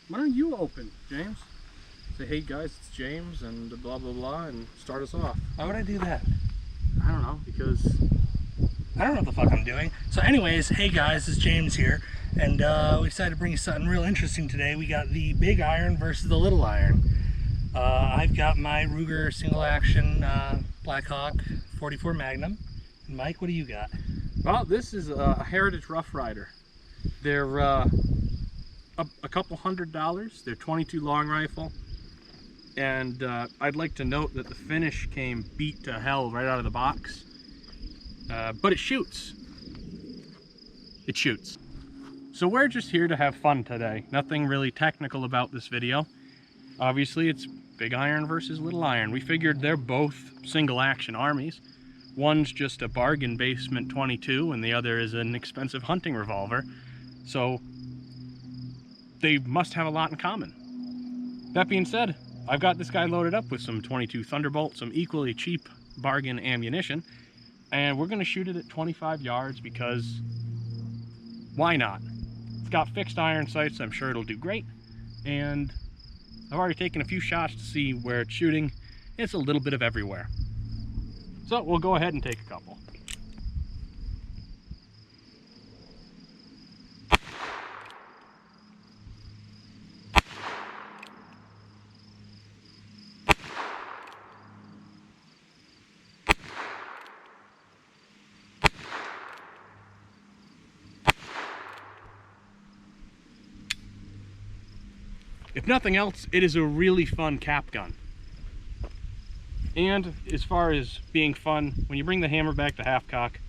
why don't you open, James? Say, hey guys, it's James, and blah blah blah, and start us off. Why would I do that? I don't know, because I don't know what the fuck I'm doing. So anyways, hey guys, it's James here, and we decided to bring you something real interesting today. We got the big iron versus the little iron. I've got my Ruger single action Blackhawk 44 Magnum. And Mike, what do you got? well, this is a Heritage Rough Rider. They're a couple $100. They're 22 long rifle, and I'd like to note that the finish came beat to hell right out of the box, but it shoots. It shoots. So we're just here to have fun today. Nothing really technical about this video. Obviously, it's big iron versus little iron. We figured they're both single action armies. One's just a bargain basement 22 and the other is an expensive hunting revolver. So they must have a lot in common. That being said, I've got this guy loaded up with some 22 Thunderbolt, some equally cheap bargain ammunition, and we're gonna shoot it at 25 yards because why not? It's got fixed iron sights, I'm sure it'll do great, and I've already taken a few shots to see where it's shooting. It's a little bit of everywhere. So we'll go ahead and take a couple. If nothing else, it is a really fun cap gun. And as far as being fun, when you bring the hammer back to half cock,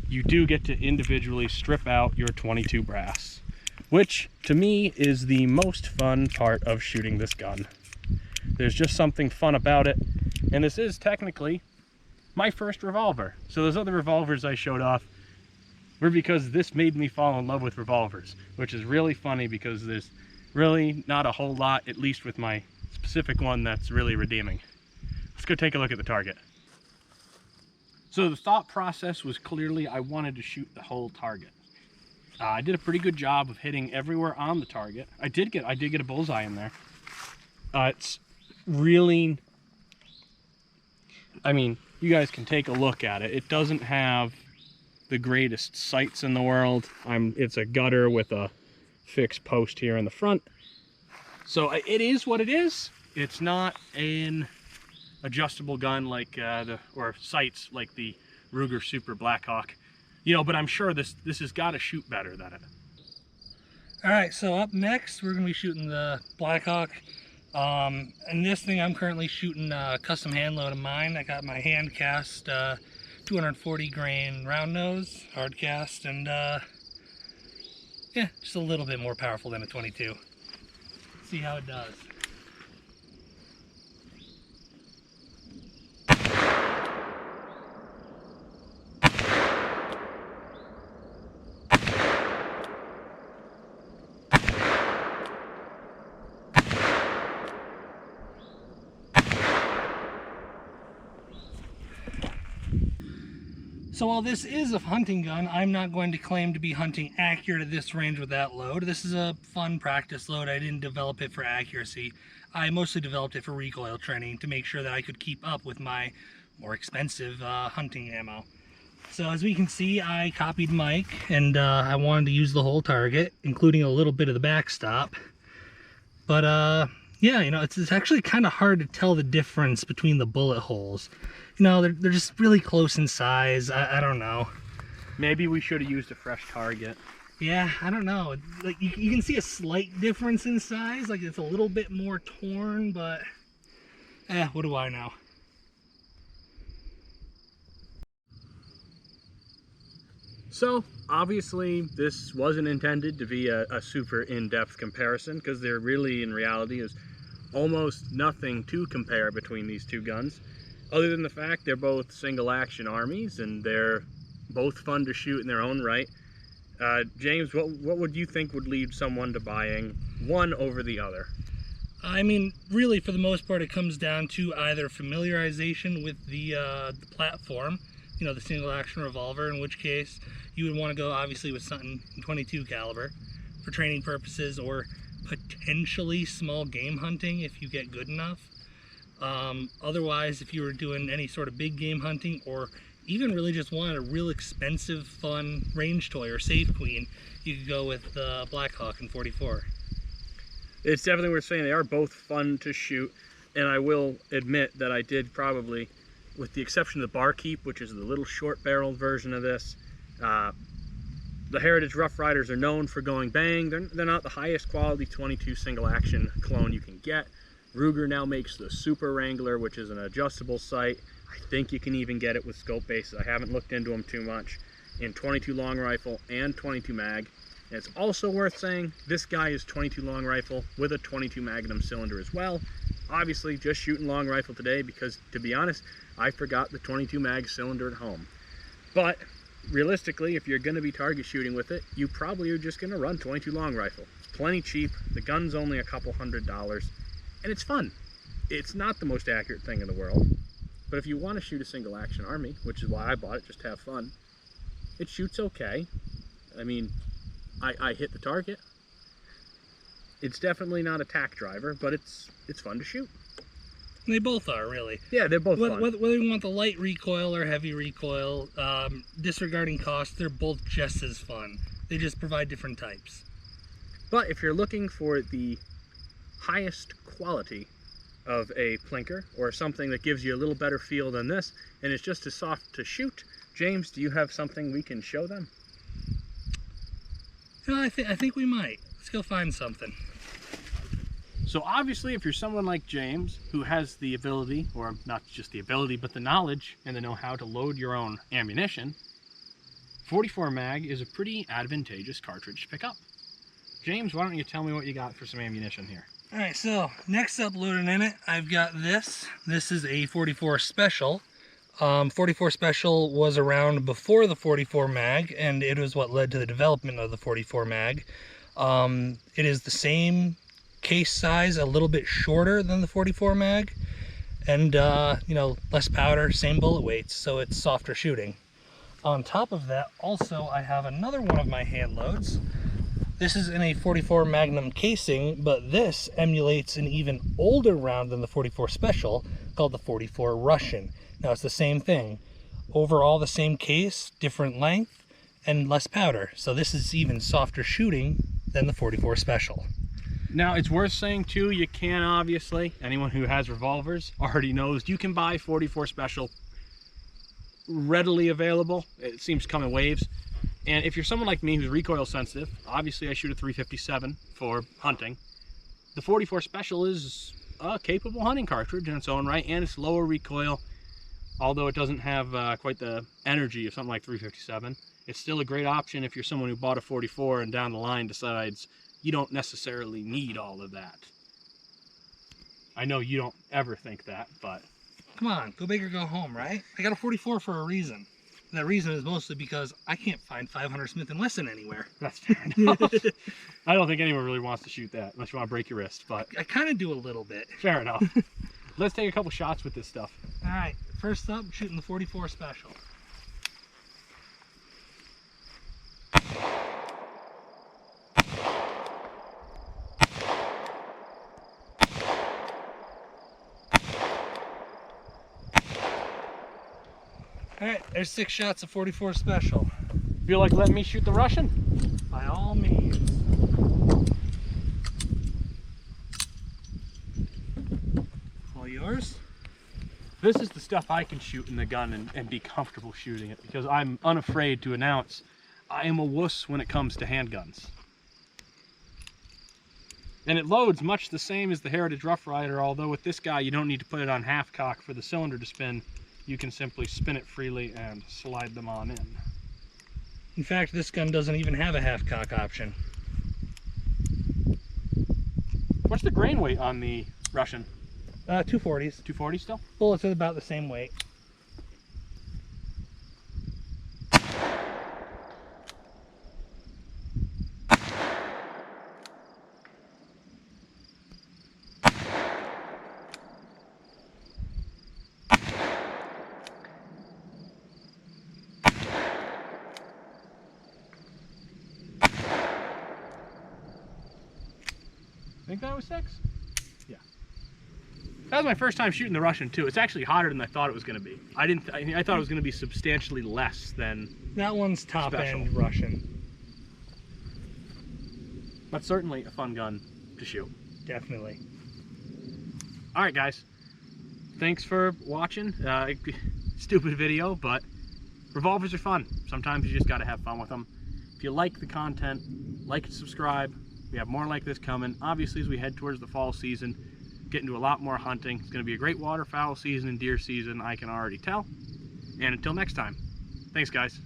you do get to individually strip out your 22 brass, which to me is the most fun part of shooting this gun. There's just something fun about it, and this is technically my first revolver. So those other revolvers I showed off were because this made me fall in love with revolvers, which is really funny because there's really not a whole lot, at least with my specific one, that's really redeeming. Let's go take a look at the target. So the thought process was clearly I wanted to shoot the whole target. I did a pretty good job of hitting everywhere on the target. I did get a bullseye in there. It's really, I mean, you guys can take a look at it. It doesn't have the greatest sights in the world. It's a gutter with a fixed post here in the front. So it is what it is. It's not an adjustable gun like or sights like the Ruger Super Blackhawk, you know, but I'm sure this has got to shoot better than it. All right, so up next we're gonna be shooting the Blackhawk. And this thing I'm currently shooting a custom hand load of mine. I got my hand cast 240 grain round nose hard cast, and yeah, just a little bit more powerful than a 22. See how it does. So while this is a hunting gun, I'm not going to claim to be hunting accurate at this range with that load. This is a fun practice load. I didn't develop it for accuracy. I mostly developed it for recoil training to make sure that I could keep up with my more expensive hunting ammo. So as we can see, I copied Mike, and I wanted to use the whole target, including a little bit of the backstop. But yeah, you know, it's actually kind of hard to tell the difference between the bullet holes. You know, they're just really close in size. I don't know. Maybe we should have used a fresh target. Yeah, I don't know. Like you can see a slight difference in size. Like it's a little bit more torn, but what do I know? So obviously this wasn't intended to be a super in-depth comparison, because there really in reality is almost nothing to compare between these two guns, other than the fact they're both single action armies and they're both fun to shoot in their own right. James, what would you think would lead someone to buying one over the other? I mean, really, for the most part, it comes down to either familiarization with the platform, you know, the single action revolver, in which case you would want to go obviously with something 22 caliber for training purposes, or potentially small game hunting if you get good enough. Otherwise, if you were doing any sort of big game hunting, or even really just wanted a real expensive, fun range toy or save queen, you could go with the Blackhawk in 44. It's definitely worth saying they are both fun to shoot, and I will admit that I did probably, with the exception of the Barkeep, which is the little short-barreled version of this, the Heritage Rough Riders are known for going bang. They're not the highest quality 22 single action clone you can get. Ruger now makes the Super Wrangler, which is an adjustable sight. I think you can even get it with scope bases. I haven't looked into them too much. In 22 long rifle and 22 mag. And it's also worth saying this guy is 22 long rifle with a 22 Magnum cylinder as well. Obviously just shooting long rifle today because, to be honest, I forgot the 22 mag cylinder at home. But realistically, if you're going to be target shooting with it, you probably are just going to run 22 long rifle. It's plenty cheap. The gun's only a couple $100, and it's fun. It's not the most accurate thing in the world, but if you want to shoot a single action army, which is why I bought it, just to have fun, it shoots okay. I mean, I hit the target. It's definitely not a tack driver, but it's fun to shoot. They both are, really. Yeah, they're both fun. Whether you want the light recoil or heavy recoil, disregarding cost, they're both just as fun. They just provide different types. But if you're looking for the highest quality of a plinker, or something that gives you a little better feel than this, and it's just as soft to shoot, James, do you have something we can show them? You know, I think we might. Let's go find something. So obviously, if you're someone like James, who has the ability, or not just the ability, but the knowledge and the know-how to load your own ammunition, 44 mag is a pretty advantageous cartridge to pick up. James, why don't you tell me what you got for some ammunition here? All right, so next up loaded in it, I've got this. This is a 44 Special. 44 Special was around before the 44 mag, and it was what led to the development of the 44 mag. It is the same case size, a little bit shorter than the 44 mag, and you know, less powder, same bullet weights, so it's softer shooting. On top of that, also I have another one of my hand loads. This is in a 44 Magnum casing, but this emulates an even older round than the 44 Special, called the 44 Russian. Now it's the same thing. Overall the same case, different length, and less powder. So this is even softer shooting than the 44 Special. Now, it's worth saying too, you can obviously, anyone who has revolvers already knows, you can buy 44 Special readily available. It seems to come in waves. And if you're someone like me who's recoil sensitive, obviously I shoot a 357 for hunting. The 44 Special is a capable hunting cartridge in its own right, and it's lower recoil. Although it doesn't have quite the energy of something like 357, it's still a great option if you're someone who bought a 44 and down the line decides you don't necessarily need all of that. I know you don't ever think that, but... Come on, go big or go home, right? I got a 44 for a reason. And that reason is mostly because I can't find 500 Smith & Wesson anywhere. That's fair enough. I don't think anyone really wants to shoot that, unless you want to break your wrist, but... I kind of do a little bit. Fair enough. Let's take a couple shots with this stuff. All right, first up, shooting the 44 Special. All right, there's 6 shots of 44 Special. Feel like letting me shoot the Russian? By all means. All yours. This is the stuff I can shoot in the gun and be comfortable shooting it, because I'm unafraid to announce I am a wuss when it comes to handguns. And it loads much the same as the Heritage Rough Rider, although with this guy you don't need to put it on half cock for the cylinder to spin. You can simply spin it freely and slide them on in. In fact, this gun doesn't even have a half cock option. What's the grain weight on the Russian? 240s. 240 still? Bullets are about the same weight. think that was 6. Yeah. That was my first time shooting the Russian too. It's actually hotter than I thought it was going to be. I thought it was going to be substantially less than That one's top special. end Russian. But certainly a fun gun to shoot. Definitely. All right, guys. Thanks for watching. Stupid video, but revolvers are fun. Sometimes you just got to have fun with them. If you like the content, like and subscribe. We have more like this coming. Obviously, as we head towards the fall season, get into a lot more hunting. It's going to be a great waterfowl season and deer season, I can already tell. And until next time, thanks, guys.